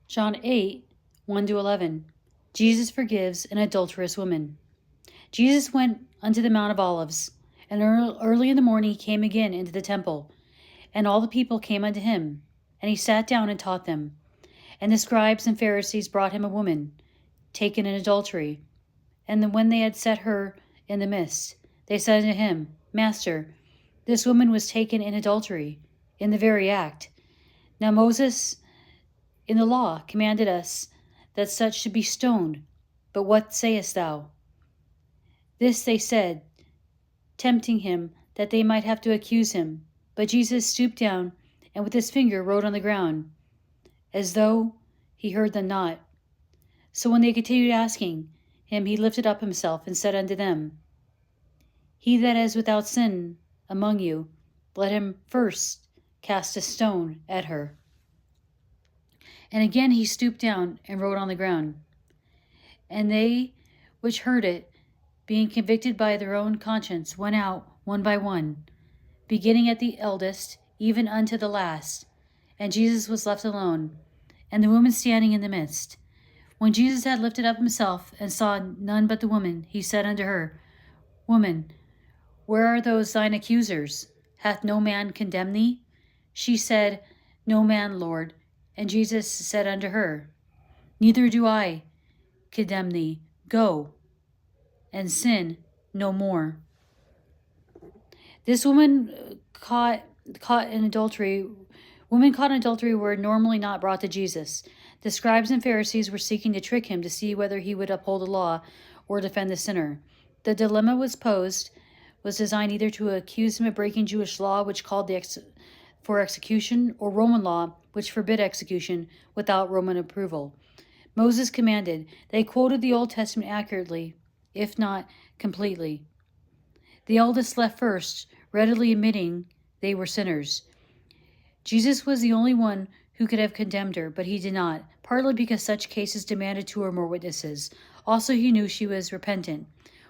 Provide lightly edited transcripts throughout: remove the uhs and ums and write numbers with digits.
John 8, 1-11. Jesus forgives an adulterous woman. Jesus went unto the Mount of Olives, and early in the morning he came again into the temple, and all the people came unto him, and he sat down and taught them. And the scribes and Pharisees brought him a woman taken in adultery. And when they had set her in the midst, they said unto him, Master, this woman was taken in adultery, in the very act. Now Moses in the law commanded us that such should be stoned. But what sayest thou? This they said, tempting him, that they might have to accuse him. But Jesus stooped down, and with his finger wrote on the ground, as though he heard them not. So when they continued asking him, he lifted up himself and said unto them, He that is without sin among you, let him first cast a stone at her. And again he stooped down and wrote on the ground. And they which heard it, being convicted by their own conscience, went out one by one, beginning at the eldest, even unto the last. And Jesus was left alone, and the woman standing in the midst. When Jesus had lifted up himself, and saw none but the woman, he said unto her, Woman, where are those thine accusers? Hath no man condemned thee? She said, No man, Lord. And Jesus said unto her, Neither do I condemn thee. Go, and sin no more. This woman caught in adultery were normally not brought to Jesus. The scribes and Pharisees were seeking to trick him to see whether he would uphold the law or defend the sinner. The dilemma was designed either to accuse him of breaking Jewish law, which called for execution, or Roman law, which forbid execution without Roman approval. Moses commanded. They quoted the Old Testament accurately, if not completely. The eldest left first, readily admitting they were sinners. Jesus was the only one who could have condemned her, but he did not, partly because such cases demanded 2 or more witnesses. Also, he knew she was repentant,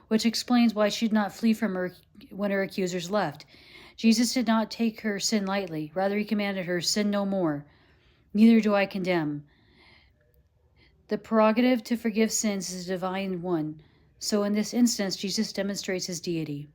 which explains why she did not flee from her when her accusers left. Jesus did not take her sin lightly. Rather, he commanded her, Sin no more. Neither do I condemn. The prerogative to forgive sins is a divine one. So in this instance, Jesus demonstrates his deity.